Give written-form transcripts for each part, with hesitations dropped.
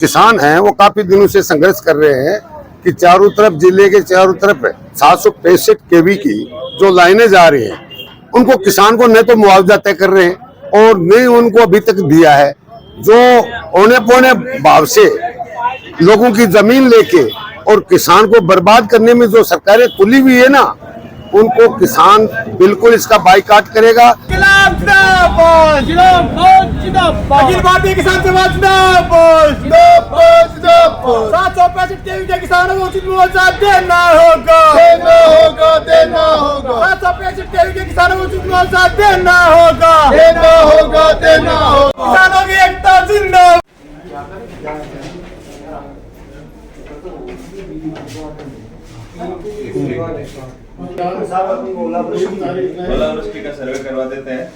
किसान हैं वो काफी दिनों से संघर्ष कर रहे हैं कि चारों तरफ जिले के चारों तरफ 765 केवी की जो लाइनें जा रही हैं उनको किसान को न तो मुआवजा तय कर रहे हैं और न उनको अभी तक दिया है। जो औने पौने भाव से लोगों की जमीन लेके और किसान को बर्बाद करने में जो सरकारें तुली हुई है ना, उनको किसान बिल्कुल इसका बाइकाट करेगा। अखिल भारतीय किसान समाज जिंदाबाद। 765 केवी के किसानों को उचित मुआवजा देना होगा। 765 केवी के किसानों को उचित मुआवजा देना होगा। किसानों की एकता जिंदाबाद। ओलावृष्टि का सर्वे करवा देते हैं।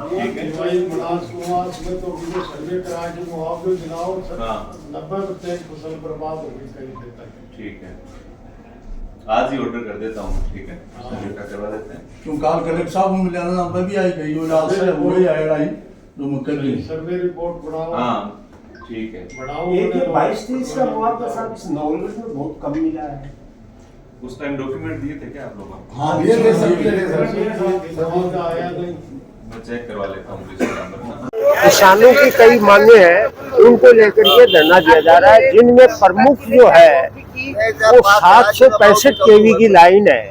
ठीक है, सर्वे करा के मुआवजा दिलाओ। 90% फसल बर्बाद हो गई कहीं देता है। ठीक है, आज ही ऑर्डर कर देता हूँ। ठीक है, सर्वे का करवा देते हैं। क्यों काल कलेक्टर साहब हम लेना ना भी आई गई वो लाल से वो ही आएगा ही जो मुकल ली सर्वे रिपोर्ट बनाओ। हाँ ठीक है, बनाओ। ये 22-23 का मुआवजा साहब इस नवलगढ़ में बहुत कम मिला है। उस टाइम डॉक्यूमेंट दिए थे क्या आप लोगों को? हाँ ये दे सकते आया नहीं। मैं चेक करवा लेता हूँ। किसानों की कई मांगे हैं, उनको लेकर के धरना दिया जा रहा है, जिनमें प्रमुख जो है वो 765 केवी की लाइन है।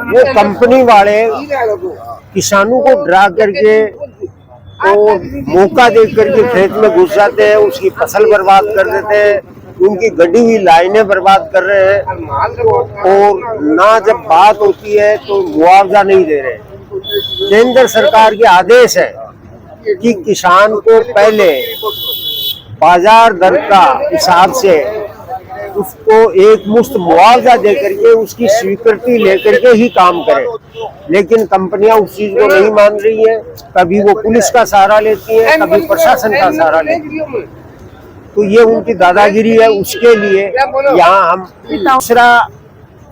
वो कंपनी वाले किसानों को ड्रा करके और मौका दे करके खेत में घुस जाते हैं, उसकी फसल बर्बाद कर देते हैं, उनकी गड़ी हुई लाइनें बर्बाद कर रहे हैं और ना जब बात होती है तो मुआवजा नहीं दे रहे। केंद्र सरकार के आदेश है कि किसान को पहले बाजार दर का हिसाब से उसको एक मुश्त मुआवजा दे करके उसकी स्वीकृति लेकर के ही काम करे, लेकिन कंपनियां उस चीज को नहीं मान रही है। कभी वो पुलिस का सहारा लेती है, कभी प्रशासन का सहारा लेती है। तो ये उनकी दादागिरी है। उसके लिए यहाँ हम दूसरा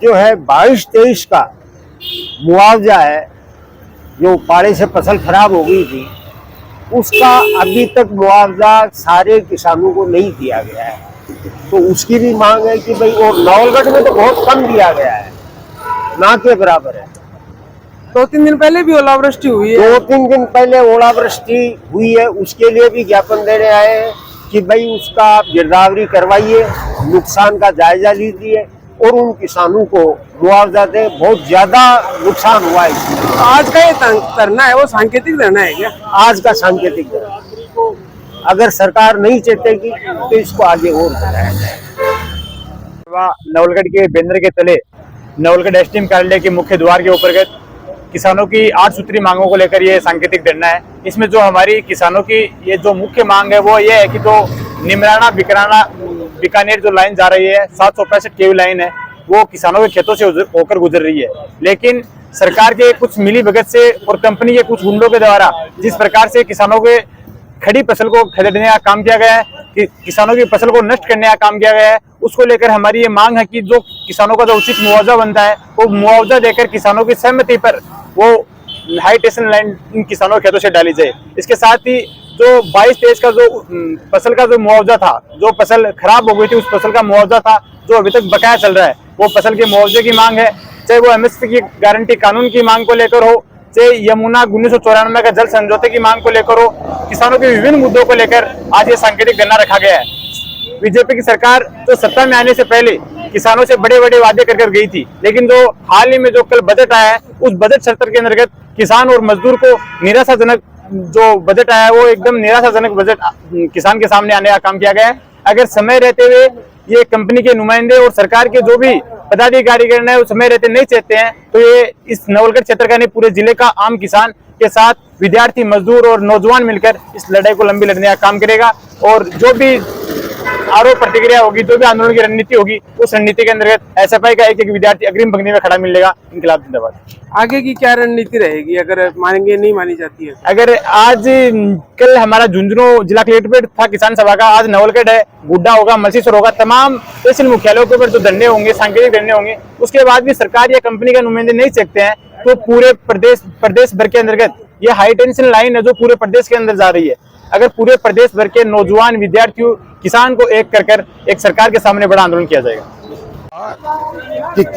जो है 22-23 का मुआवजा है, जो पाड़े से फसल खराब हो गई थी, उसका अभी तक मुआवजा सारे किसानों को नहीं दिया गया है। तो उसकी भी मांग है कि भाई, और नवलगढ़ में तो बहुत कम दिया गया है, ना के बराबर है। 2-3 दिन पहले भी ओलावृष्टि हुई है। 2-3 दिन पहले ओलावृष्टि हुई है, उसके लिए भी ज्ञापन देने आए हैं कि भाई उसका गिरदावरी करवाइए, नुकसान का जायजा लीजिए और उन किसानों को मुआवजा दें। बहुत ज्यादा नुकसान हुआ है इसमें। आज का ये धरना है वो सांकेतिक धरना है क्या? आज का सांकेतिक धरना, अगर सरकार नहीं चेतेगी तो इसको आगे और बढ़ाया जाएगा। नवलगढ़ के बैनर के तले नवलगढ़ एसडीएम कार्यालय के मुख्य द्वार के ऊपर किसानों की 8 सूत्री मांगों को लेकर ये सांकेतिक धरना है। इसमें जो हमारी किसानों की ये जो मुख्य मांग है वो ये है कि जो निमराना बीकानेर जो लाइन जा रही है, 765 केवी लाइन है, वो किसानों के खेतों से होकर गुजर रही है। लेकिन सरकार के कुछ मिली भगत से और कंपनी के कुछ गुंडों के द्वारा जिस प्रकार से किसानों के खड़ी फसल को खदेड़ने का काम किया गया है, कि किसानों की फसल को नष्ट करने का काम किया गया है, उसको लेकर हमारी ये मांग है कि जो किसानों का जो उचित मुआवजा बनता है वो मुआवजा देकर किसानों की सहमति पर वो हाई टेंशन लाइन इन किसानों के खेतों से डाली जाए। इसके साथ ही जो 22-23 का जो फसल का जो मुआवजा था, जो फसल खराब हो गई थी, उस फसल का मुआवजा था जो अभी तक बकाया चल रहा है, वो फसल के मुआवजे की मांग है। चाहे वो एमएसपी की गारंटी कानून की मांग को लेकर हो, चाहे यमुना 1994 का जल समझौते की मांग को लेकर हो, किसानों के विभिन्न मुद्दों को लेकर आज ये सांकेतिक धरना रखा गया है। बीजेपी की सरकार जो सत्ता में आने से पहले किसानों से बड़े बड़े वादे कर गई थी, लेकिन जो हाल ही में जो कल बजट आया है, उस बजट सत्र के अंतर्गत किसान और मजदूर को निराशाजनक जो बजट आया है वो एकदम निराशाजनक बजट किसान के सामने आने का काम किया गया है। अगर समय रहते हुए ये कंपनी के नुमाइंदे और सरकार के जो भी पदाधिकारीगण है वो समय रहते नहीं चाहते हैं, तो ये इस नवलगढ़ क्षेत्र का नहीं पूरे जिले का आम किसान के साथ विद्यार्थी, मजदूर और नौजवान मिलकर इस लड़ाई को लंबी लड़ने का काम करेगा। और जो भी आरोप प्रतिक्रिया होगी, जो भी आंदोलन की रणनीति होगी, उस रणनीति के अंतर्गत एसएफआई का एक विद्यार्थी अग्रिम पंक्ति में खड़ा मिलेगा। इनकलाब जिंदाबाद। आगे की क्या रणनीति रहेगी अगर मानेंगे नहीं मानी जाती है? अगर आज कल हमारा झुंझुनू जिला कलेक्ट्रेट था किसान सभा का, आज नवलगढ़ है, गुड्डा होगा, मलसीसर होगा, तमाम तहसील मुख्यालयों के ऊपर जो धरने होंगे, सांकेतिक धरने होंगे, उसके बाद भी सरकार या कंपनी का नुमाइंदे नहीं सकते हैं, तो पूरे प्रदेश भर के अंतर्गत ये हाई टेंशन लाइन है जो पूरे प्रदेश के अंदर जा रही है। अगर पूरे प्रदेश भर के नौजवान विद्यार्थियों किसान को एक कर एक सरकार के सामने बड़ा आंदोलन किया जाएगा। कि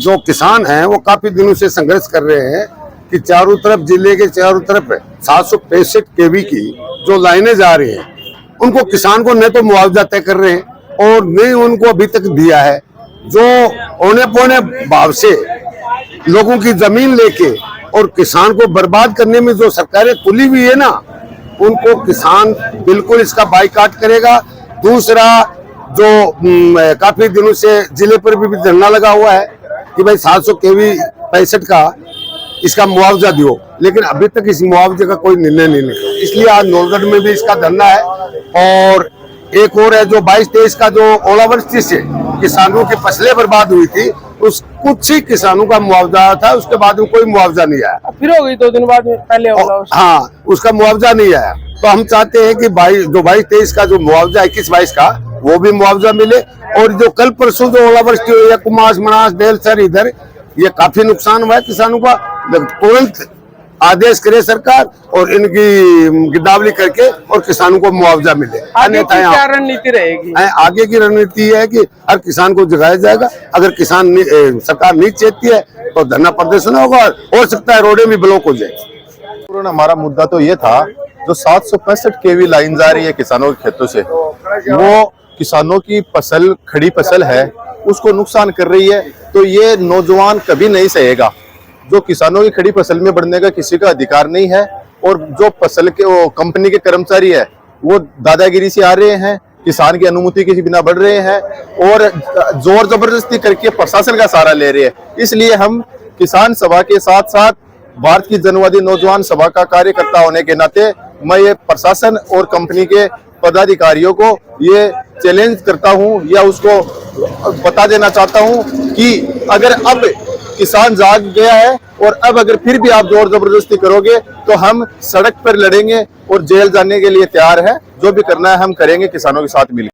जो किसान हैं वो काफी दिनों से संघर्ष कर रहे हैं कि चारों तरफ जिले के चारों तरफ 765 केवी की जो लाइनें जा रही हैं उनको किसान को न तो मुआवजा तय कर रहे हैं और न उनको अभी तक दिया है। जो औने पौने भाव से लोगों की जमीन लेके और किसान को बर्बाद करने में जो सरकारें तुली हुई है ना, उनको किसान बिल्कुल इसका बाइकाट करेगा। दूसरा, जो काफी दिनों से जिले पर भी धरना लगा हुआ है कि भाई 700 केवी 65 का इसका मुआवजा दियो, लेकिन अभी तक इस मुआवजे का कोई निर्णय नहीं निकला। इसलिए आज नौलगढ़ में भी इसका धरना है। और एक और है, जो 22-23 का जो ओलावृष्टि से किसानों की फसलें बर्बाद हुई थी, उस कुछ ही किसानों का मुआवजा आया था, उसके बाद में कोई मुआवजा नहीं आया। फिर हो गई 2 दिन बाद में पहले हाँ, उसका मुआवजा नहीं आया। तो हम चाहते हैं कि 22-23 का जो मुआवजा 21-22 का वो भी मुआवजा मिले। और जो कल परसों जो ओलावृष्टि हुई है कुमास, मनास, बेलसर, इधर ये काफी नुकसान हुआ है किसानों का, तुरंत आदेश करे सरकार और इनकी गिरदावरी करके और किसानों को मुआवजा मिले। अन्यथा क्या रणनीति रहेगी? आगे की रणनीति है कि हर किसान को जगाया जाएगा। अगर सरकार नहीं चेतती है तो धरना प्रदर्शन होगा, हो सकता है रोडें भी ब्लॉक हो जाए। हमारा मुद्दा तो ये था, जो 765 केवी लाइन जा रही है किसानों के खेतों से, वो किसानों की फसल, खड़ी फसल है, उसको नुकसान कर रही है। तो ये नौजवान कभी नहीं सहेगा। जो किसानों की खड़ी फसल में बढ़ने का किसी का अधिकार नहीं है। और जो फसल के वो कंपनी के कर्मचारी है वो दादागिरी से आ रहे हैं, किसान की अनुमति के बिना बढ़ रहे हैं और जोर जबरदस्ती करके प्रशासन का सहारा ले रहे हैं। इसलिए हम किसान सभा के साथ साथ भारत की जनवादी नौजवान सभा का कार्यकर्ता होने के नाते मैं ये प्रशासन और कंपनी के पदाधिकारियों को ये चैलेंज करता हूं या उसको बता देना चाहता हूं कि अगर अब किसान जाग गया है और अब अगर फिर भी आप जोर जबरदस्ती करोगे तो हम सड़क पर लड़ेंगे और जेल जाने के लिए तैयार है। जो भी करना है हम करेंगे किसानों के साथ मिलकर।